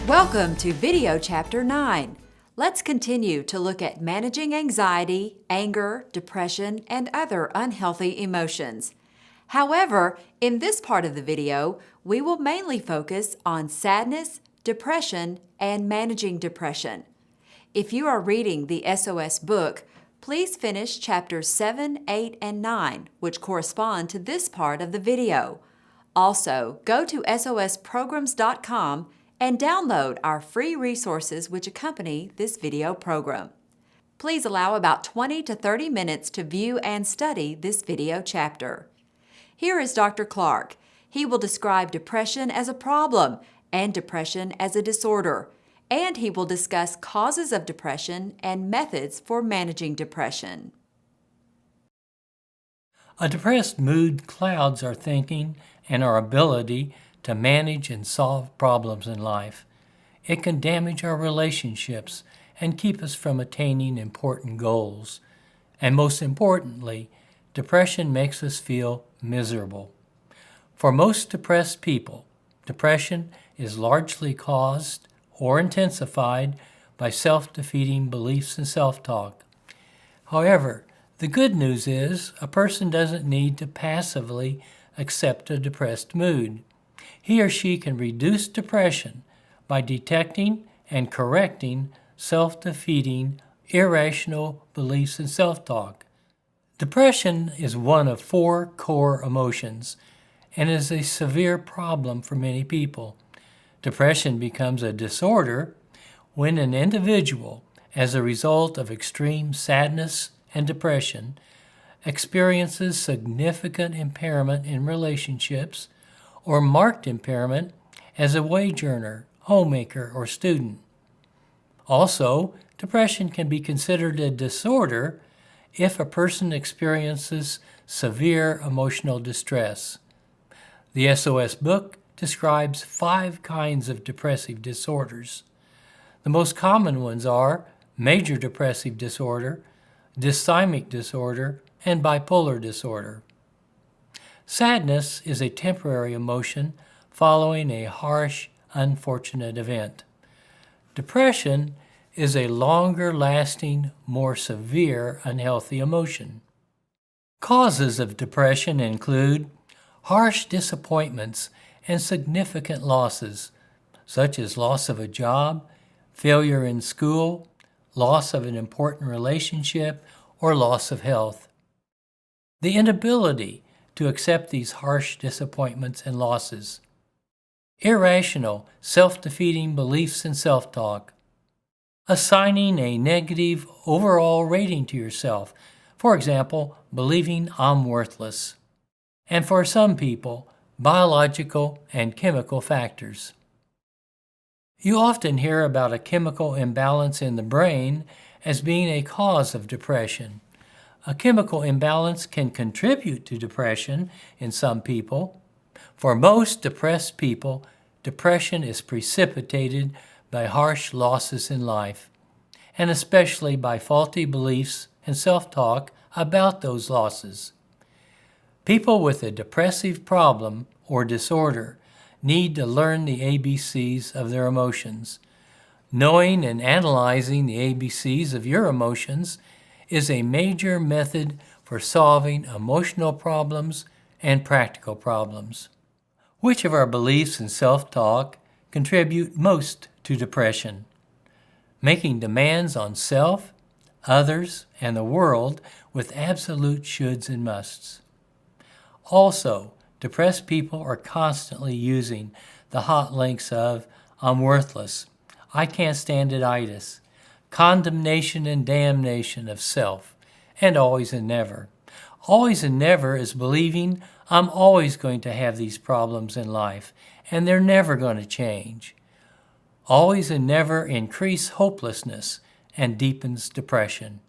Welcome to video chapter 9. Let's continue to look at managing anxiety, anger, depression, and other unhealthy emotions. However, in this part of the video, we will mainly focus on sadness, depression, and managing depression. If you are reading the SOS book, please finish chapters 7, 8, and 9, which correspond to this part of the video. Also, go to sosprograms.com and download our free resources which accompany this video program. Please allow about 20 to 30 minutes to view and study this video chapter. Here is Dr. Clark. He will describe depression as a problem and depression as a disorder, and he will discuss causes of depression and methods for managing depression. A depressed mood clouds our thinking and our ability to manage and solve problems in life. It can damage our relationships and keep us from attaining important goals. And most importantly, depression makes us feel miserable. For most depressed people, depression is largely caused or intensified by self-defeating beliefs and self-talk. However, the good news is a person doesn't need to passively accept a depressed mood. He or she can reduce depression by detecting and correcting self-defeating, irrational beliefs and self-talk. Depression is one of 4 core emotions and is a severe problem for many people. Depression becomes a disorder when an individual, as a result of extreme sadness and depression, experiences significant impairment in relationships or marked impairment as a wage earner, homemaker, or student. Also, depression can be considered a disorder if a person experiences severe emotional distress. The SOS book describes 5 kinds of depressive disorders. The most common ones are major depressive disorder, dysthymic disorder, and bipolar disorder. Sadness is a temporary emotion following a harsh, unfortunate event. Depression is a longer-lasting, more severe, unhealthy emotion. Causes of depression include harsh disappointments and significant losses, such as loss of a job, failure in school, loss of an important relationship, or loss of health. The inability to accept these harsh disappointments and losses. Irrational, self-defeating beliefs and self-talk. Assigning a negative overall rating to yourself, for example, believing I'm worthless. And for some people, biological and chemical factors. You often hear about a chemical imbalance in the brain as being a cause of depression. A chemical imbalance can contribute to depression in some people. For most depressed people, depression is precipitated by harsh losses in life, and especially by faulty beliefs and self-talk about those losses. People with a depressive problem or disorder need to learn the ABCs of their emotions. Knowing and analyzing the ABCs of your emotions is a major method for solving emotional problems and practical problems. Which of our beliefs and self-talk contribute most to depression? Making demands on self, others, and the world with absolute shoulds and musts. Also, depressed people are constantly using the hot links of I'm worthless, I can't stand it-itis, condemnation and damnation of self, and always and never. Always and never is believing I'm always going to have these problems in life, and they're never going to change. Always and never increase hopelessness and deepens depression.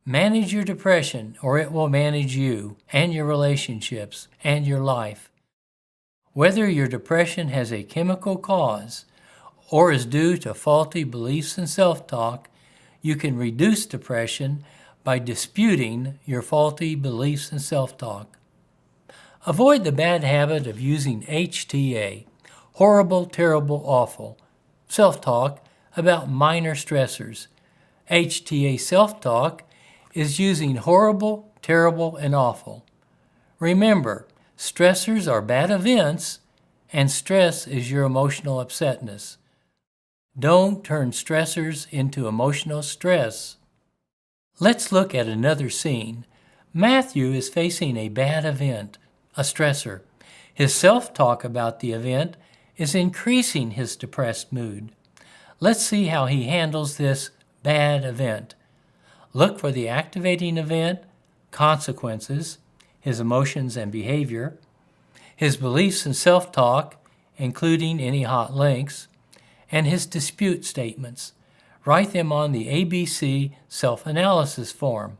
Manage your depression, or it will manage you and your relationships and your life. Whether your depression has a chemical cause or is due to faulty beliefs and self-talk, you can reduce depression by disputing your faulty beliefs and self-talk. Avoid the bad habit of using HTA, horrible, terrible, awful, self-talk about minor stressors. HTA self-talk is using horrible, terrible, and awful. Remember, stressors are bad events, and stress is your emotional upsetness. Don't turn stressors into emotional stress. Let's look at another scene. Matthew is facing a bad event, a stressor. His self-talk about the event is increasing his depressed mood. Let's see how he handles this bad event. Look for the activating event, consequences, his emotions and behavior, his beliefs and self-talk, including any hot links, and his dispute statements. Write them on the ABC self-analysis form.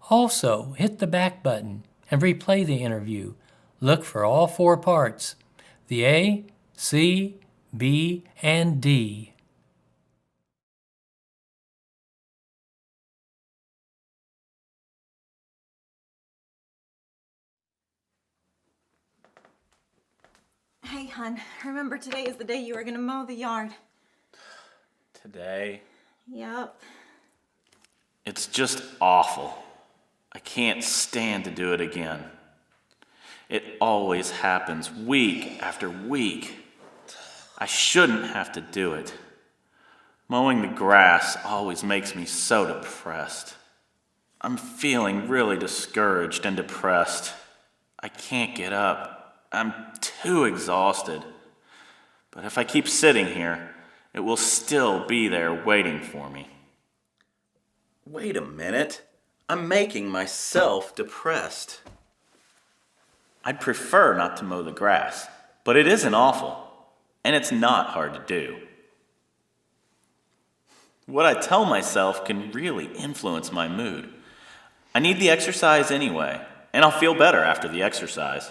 Also, hit the back button and replay the interview. Look for all 4 parts, the A, C, B, and D. Hey, hon, remember today is the day you were gonna mow the yard. Today? Yup. It's just awful. I can't stand to do it again. It always happens week after week. I shouldn't have to do it. Mowing the grass always makes me so depressed. I'm feeling really discouraged and depressed. I can't get up. I'm too exhausted. But if I keep sitting here, it will still be there waiting for me. Wait a minute. I'm making myself depressed. I'd prefer not to mow the grass, but it isn't awful, and it's not hard to do. What I tell myself can really influence my mood. I need the exercise anyway, and I'll feel better after the exercise.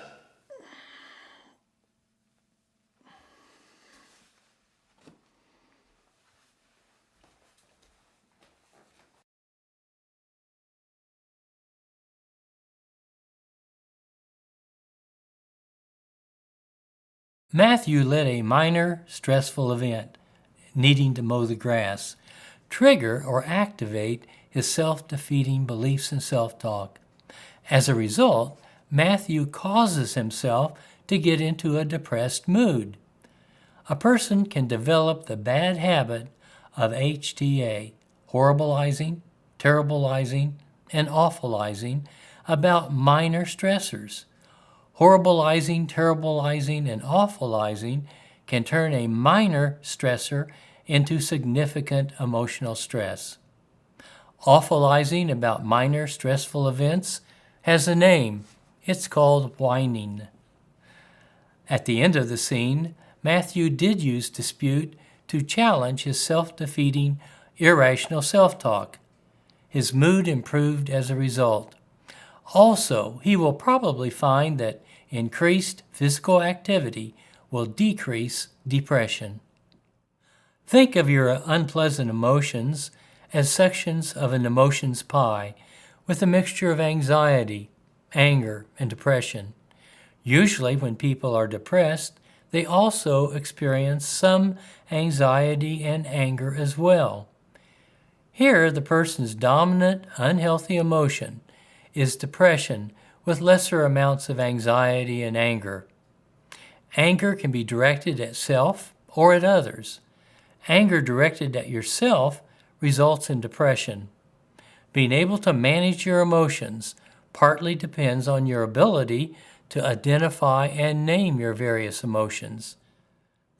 Matthew let a minor stressful event, needing to mow the grass, trigger or activate his self-defeating beliefs and self-talk. As a result, Matthew causes himself to get into a depressed mood. A person can develop the bad habit of HTA, horribilizing, terribilizing, and awfulizing about minor stressors. Horribilizing, terribilizing, and awfulizing can turn a minor stressor into significant emotional stress. Awfulizing about minor stressful events has a name. It's called whining. At the end of the scene, Matthew did use dispute to challenge his self-defeating, irrational self-talk. His mood improved as a result. Also, he will probably find that increased physical activity will decrease depression. Think of your unpleasant emotions as sections of an emotions pie with a mixture of anxiety, anger, and depression. Usually when people are depressed, they also experience some anxiety and anger as well. Here, the person's dominant, unhealthy emotion is depression with lesser amounts of anxiety and anger. Anger can be directed at self or at others. Anger directed at yourself results in depression. Being able to manage your emotions partly depends on your ability to identify and name your various emotions.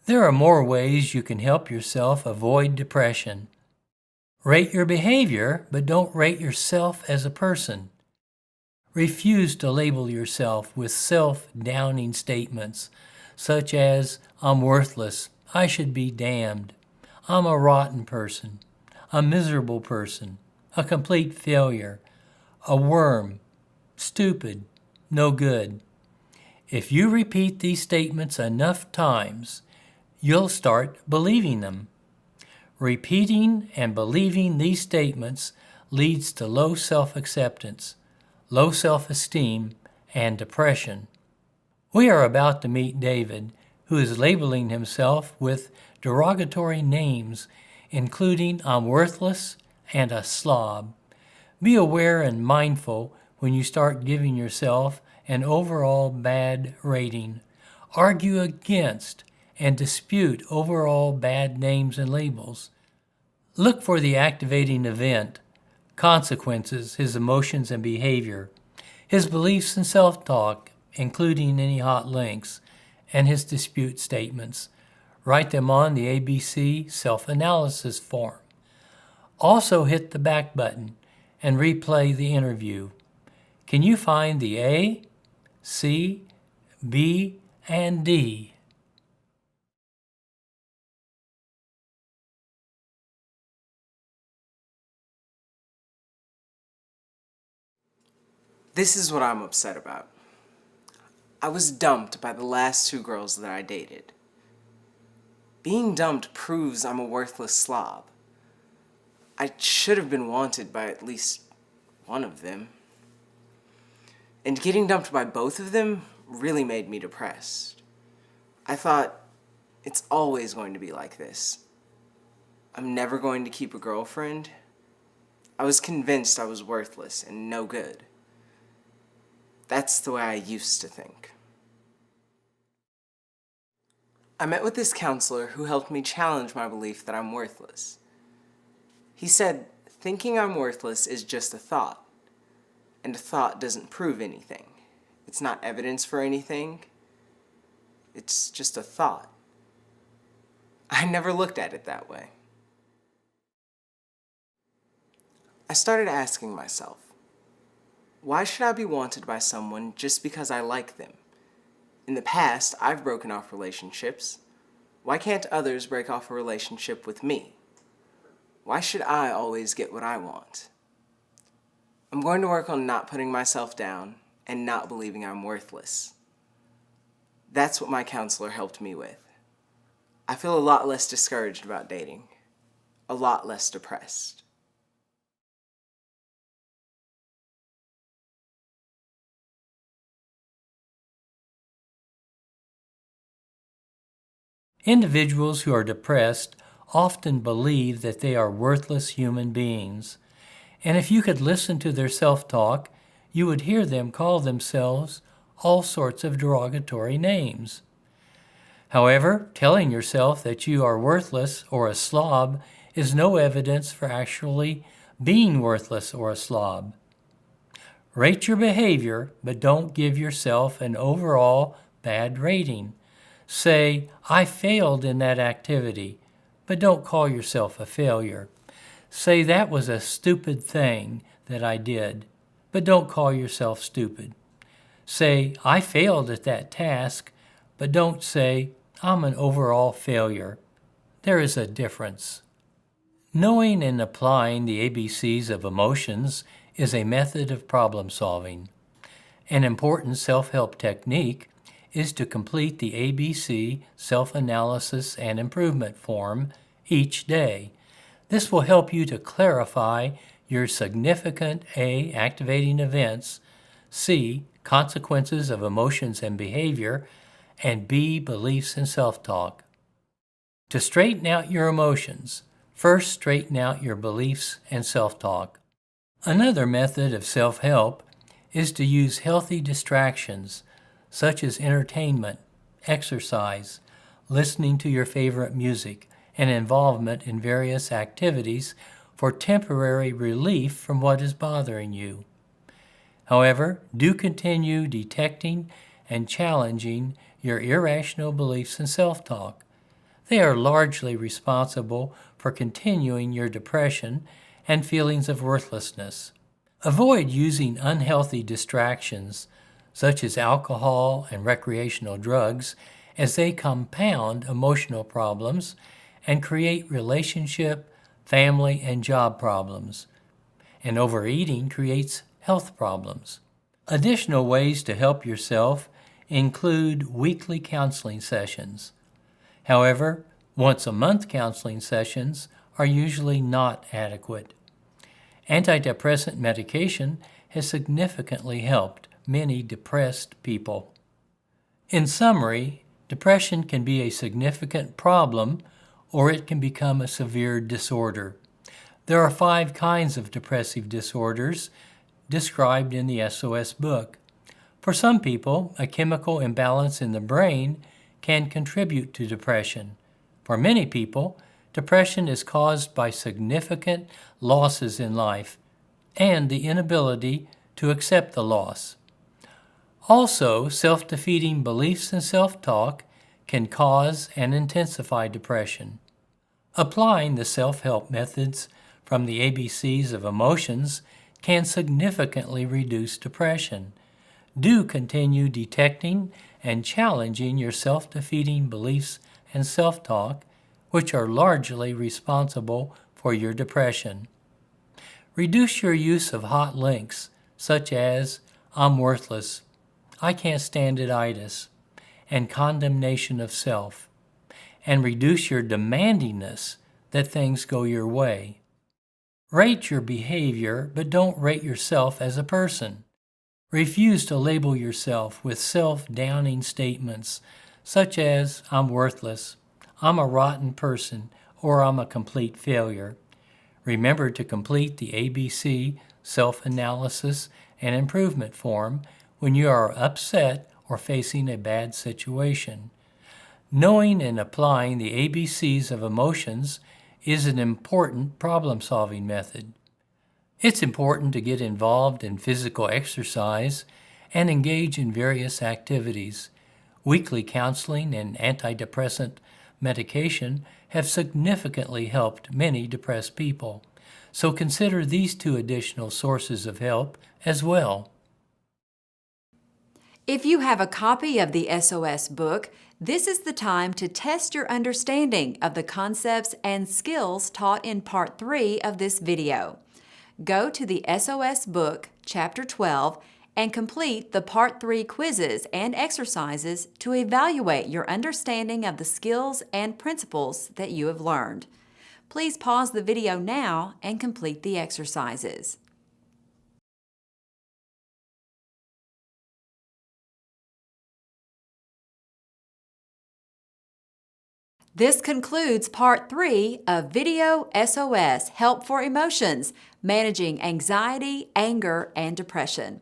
There are more ways you can help yourself avoid depression. Rate your behavior, but don't rate yourself as a person. Refuse to label yourself with self-downing statements, such as, I'm worthless, I should be damned, I'm a rotten person, a miserable person, a complete failure, a worm, stupid, no good. If you repeat these statements enough times, you'll start believing them. Repeating and believing these statements leads to low self-acceptance, low self-esteem, and depression. We are about to meet David, who is labeling himself with derogatory names, including I'm worthless and a slob. Be aware and mindful when you start giving yourself an overall bad rating. Argue against and dispute overall bad names and labels. Look for the activating event, consequences, his emotions and behavior, his beliefs and self-talk, including any hot links, and his dispute statements. Write them on the ABC self-analysis form. Also hit the back button and replay the interview. Can you find the A, C, B, and D? This is what I'm upset about. I was dumped by the last 2 girls that I dated. Being dumped proves I'm a worthless slob. I should have been wanted by at least one of them. And getting dumped by both of them really made me depressed. I thought, it's always going to be like this. I'm never going to keep a girlfriend. I was convinced I was worthless and no good. That's the way I used to think. I met with this counselor who helped me challenge my belief that I'm worthless. He said, thinking I'm worthless is just a thought, and a thought doesn't prove anything. It's not evidence for anything. It's just a thought. I never looked at it that way. I started asking myself, why should I be wanted by someone just because I like them? In the past, I've broken off relationships. Why can't others break off a relationship with me? Why should I always get what I want? I'm going to work on not putting myself down and not believing I'm worthless. That's what my counselor helped me with. I feel a lot less discouraged about dating, a lot less depressed. Individuals who are depressed often believe that they are worthless human beings. And if you could listen to their self-talk, you would hear them call themselves all sorts of derogatory names. However, telling yourself that you are worthless or a slob is no evidence for actually being worthless or a slob. Rate your behavior, but don't give yourself an overall bad rating. Say, I failed in that activity, but don't call yourself a failure. Say, that was a stupid thing that I did, but don't call yourself stupid. Say, I failed at that task, but don't say, I'm an overall failure. There is a difference. Knowing and applying the ABCs of emotions is a method of problem solving. An important self-help technique is to complete the ABC self-analysis and improvement form each day. This will help you to clarify your significant A, activating events, C, consequences of emotions and behavior, and B, beliefs and self-talk. To straighten out your emotions, first straighten out your beliefs and self-talk. Another method of self-help is to use healthy distractions such as entertainment, exercise, listening to your favorite music, and involvement in various activities for temporary relief from what is bothering you. However, do continue detecting and challenging your irrational beliefs and self-talk. They are largely responsible for continuing your depression and feelings of worthlessness. Avoid using unhealthy distractions such as alcohol and recreational drugs, as they compound emotional problems and create relationship, family, and job problems. And overeating creates health problems. Additional ways to help yourself include weekly counseling sessions. However, once-a-month counseling sessions are usually not adequate. Antidepressant medication has significantly helped many depressed people. In summary, depression can be a significant problem or it can become a severe disorder. There are 5 kinds of depressive disorders described in the SOS book. For some people, a chemical imbalance in the brain can contribute to depression. For many people, depression is caused by significant losses in life and the inability to accept the loss. Also, self-defeating beliefs and self-talk can cause and intensify depression. Applying the self-help methods from the ABCs of emotions can significantly reduce depression. Do continue detecting and challenging your self-defeating beliefs and self-talk, which are largely responsible for your depression. Reduce your use of hot links, such as "I'm worthless," "I can't stand it-itis," and condemnation of self. And reduce your demandingness that things go your way. Rate your behavior, but don't rate yourself as a person. Refuse to label yourself with self-downing statements such as "I'm worthless," "I'm a rotten person," or "I'm a complete failure." Remember to complete the ABC self-analysis and improvement form when you are upset or facing a bad situation. Knowing and applying the ABCs of emotions is an important problem-solving method. It's important to get involved in physical exercise and engage in various activities. Weekly counseling and antidepressant medication have significantly helped many depressed people, so consider these 2 additional sources of help as well. If you have a copy of the SOS book, this is the time to test your understanding of the concepts and skills taught in Part 3 of this video. Go to the SOS book, Chapter 12, and complete the Part 3 quizzes and exercises to evaluate your understanding of the skills and principles that you have learned. Please pause the video now and complete the exercises. This concludes Part 3 of Video SOS Help for Emotions, Managing Anxiety, Anger, and Depression.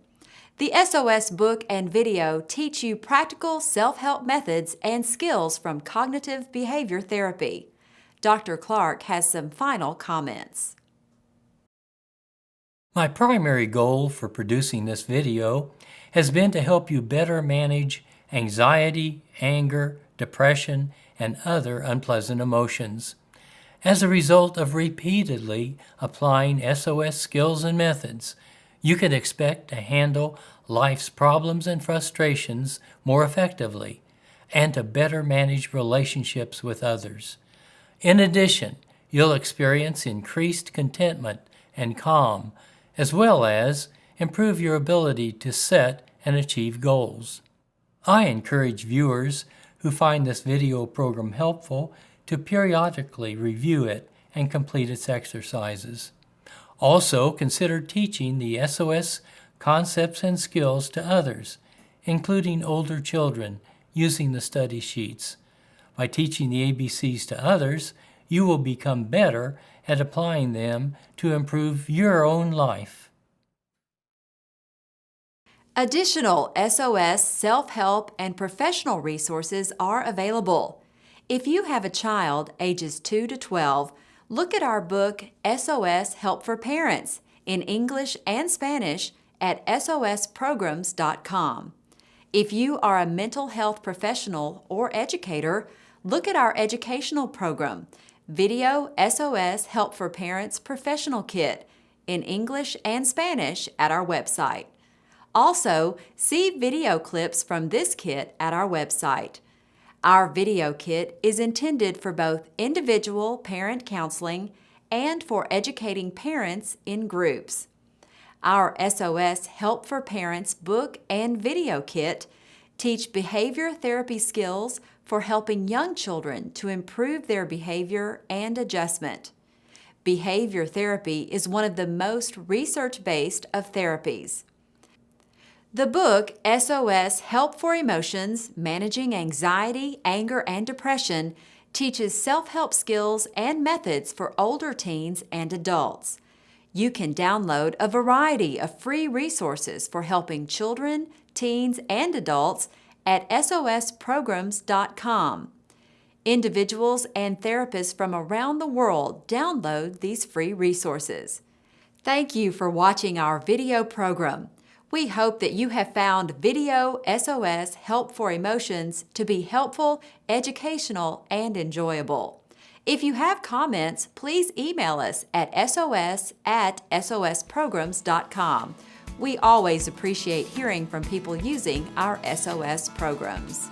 The SOS book and video teach you practical self-help methods and skills from cognitive behavior therapy. Dr. Clark has some final comments. My primary goal for producing this video has been to help you better manage anxiety, anger, depression, and other unpleasant emotions. As a result of repeatedly applying SOS skills and methods, you can expect to handle life's problems and frustrations more effectively and to better manage relationships with others. In addition, you'll experience increased contentment and calm, as well as improve your ability to set and achieve goals. I encourage viewers who find this video program helpful to periodically review it and complete its exercises. Also, consider teaching the SOS concepts and skills to others, including older children, using the study sheets. By teaching the ABCs to others, you will become better at applying them to improve your own life. Additional SOS self-help and professional resources are available. If you have a child ages 2 to 12, look at our book SOS Help for Parents in English and Spanish at sosprograms.com. If you are a mental health professional or educator, look at our educational program, Video SOS Help for Parents Professional Kit in English and Spanish at our website. Also, see video clips from this kit at our website. Our video kit is intended for both individual parent counseling and for educating parents in groups. Our SOS Help for Parents book and video kit teach behavior therapy skills for helping young children to improve their behavior and adjustment. Behavior therapy is one of the most research-based of therapies. The book SOS Help for Emotions, Managing Anxiety, Anger, and Depression teaches self-help skills and methods for older teens and adults. You can download a variety of free resources for helping children, teens, and adults at sosprograms.com. Individuals and therapists from around the world download these free resources. Thank you for watching our video program. We hope that you have found video SOS Help for Emotions to be helpful, educational, and enjoyable. If you have comments, please email us at sos@sosprograms.com. We always appreciate hearing from people using our SOS programs.